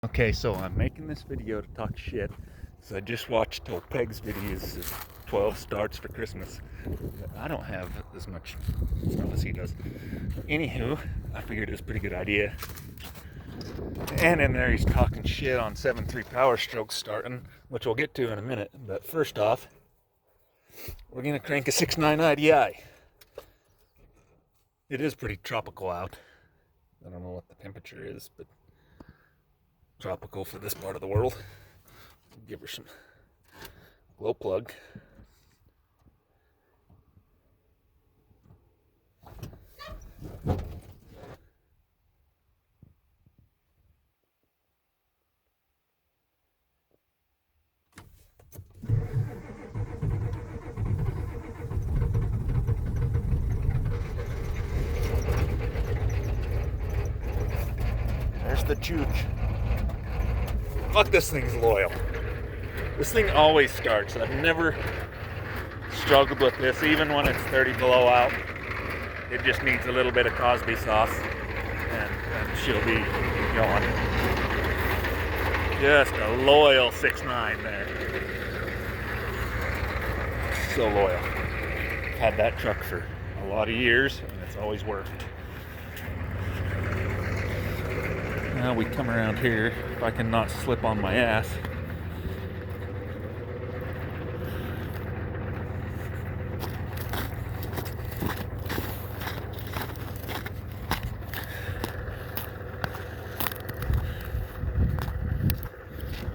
Okay, so I'm making this video to talk shit. So I just watched old Peg's videos of 12 starts for Christmas. I don't have as much stuff as he does. Anywho, I figured it was a pretty good idea. And in there he's talking shit on 7.3 power strokes starting, which we'll get to in a minute. But first off, we're gonna crank a 6.9 IDI. It is pretty tropical out. I don't know what the temperature is, but tropical for this part of the world. Give her some glow plug. There's the chooch. Fuck, this thing's loyal. This thing always starts. I've never struggled with this, even when it's 30 below out. It just needs a little bit of Cosby sauce, and she'll be going. Just a loyal 6.9 there. So loyal. I've had that truck for a lot of years, and it's always worked. Now we come around here, if I can not slip on my ass.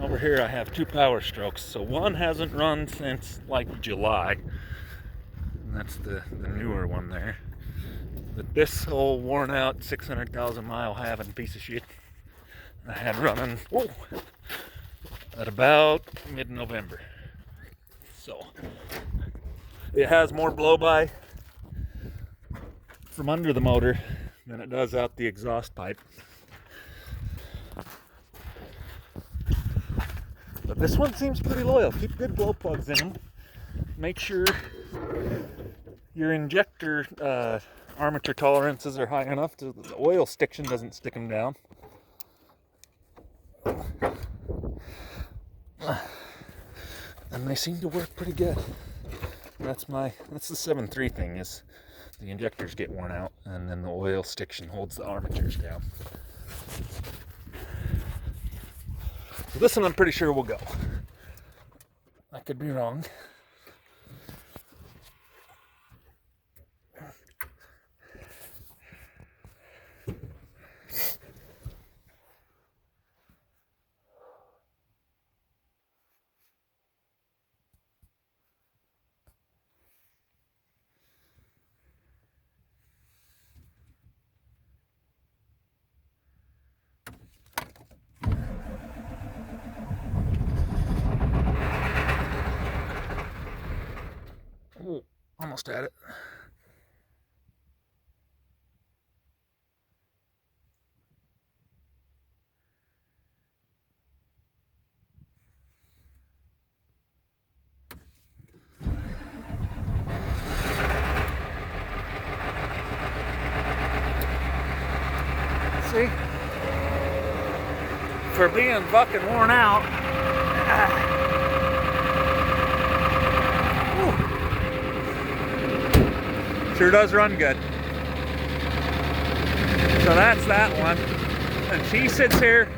Over here I have two power strokes, so one hasn't run since like July, and that's the newer one there. But this old worn out 600,000 mile having piece of shit I had running at about mid-November. So it has more blow-by from under the motor than it does out the exhaust pipe. But this one seems pretty loyal. Keep good glow plugs in them. Make sure your injector armature tolerances are high enough so the oil stiction doesn't stick them down. And they seem to work pretty good. That's the 7.3 thing, is the injectors get worn out and then the oil stiction holds the armatures down. So this one I'm pretty sure will go. I could be wrong. Oh, almost at it. See? For being fucking worn out. Sure does run good. So that's that one. And she sits here.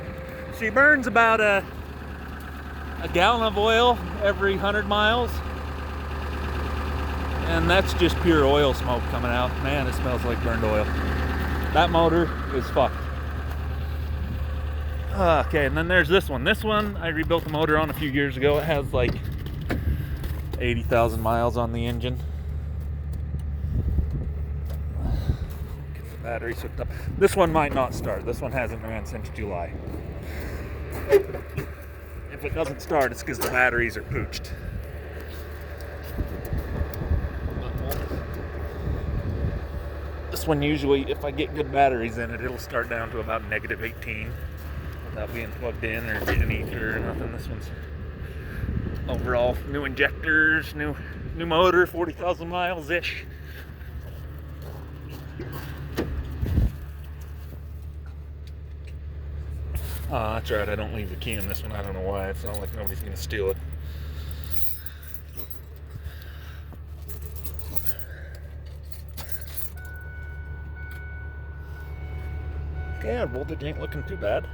She burns about a gallon of oil every 100 miles. And that's just pure oil smoke coming out. Man, it smells like burned oil. That motor is fucked. Okay, and then there's this one. This one I rebuilt the motor on a few years ago. It has like 80,000 miles on the engine. Get the battery hooked up. This one might not start. This one hasn't ran since July. If it doesn't start, it's because the batteries are pooched. This one usually, if I get good batteries in it, it'll start down to about -18 without being plugged in or getting ether or nothing. This one's overall new injectors, new motor, 40,000 miles ish. Oh, that's right, I don't leave the key in this one. I don't know why. It's not like nobody's gonna steal it. Yeah, voltage ain't looking too bad.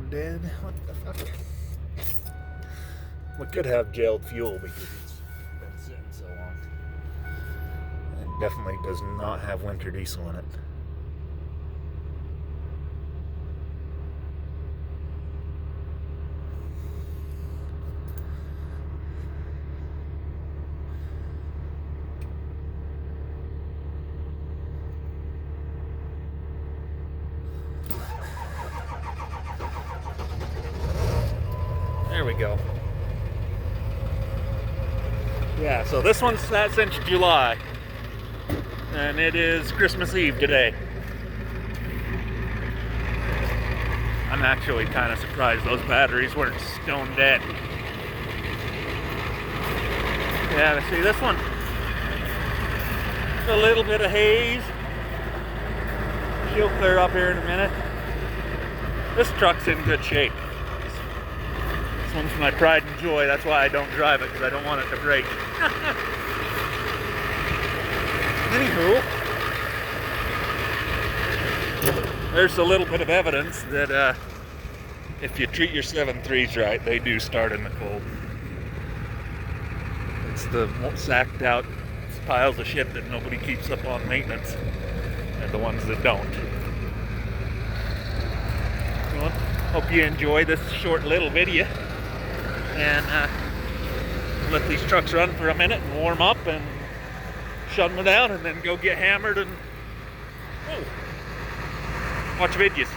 Dead. What the fuck? We could have gelled fuel because it's been sitting so long. It definitely does not have winter diesel in it. There we go. Yeah, so this one's sat since July. And it is Christmas Eve today. I'm actually kind of surprised those batteries weren't stone dead. Yeah, see this one? A little bit of haze. She'll clear up here in a minute. This truck's in good shape. This one's my pride and joy. That's why I don't drive it, because I don't want it to break. Anywho, there's a little bit of evidence that if you treat your 7.3s right, they do start in the cold. It's the sacked out piles of shit that nobody keeps up on maintenance, and the ones that don't. Well, hope you enjoy this short little video, and let these trucks run for a minute and warm up and shut them down, and then go get hammered and watch videos.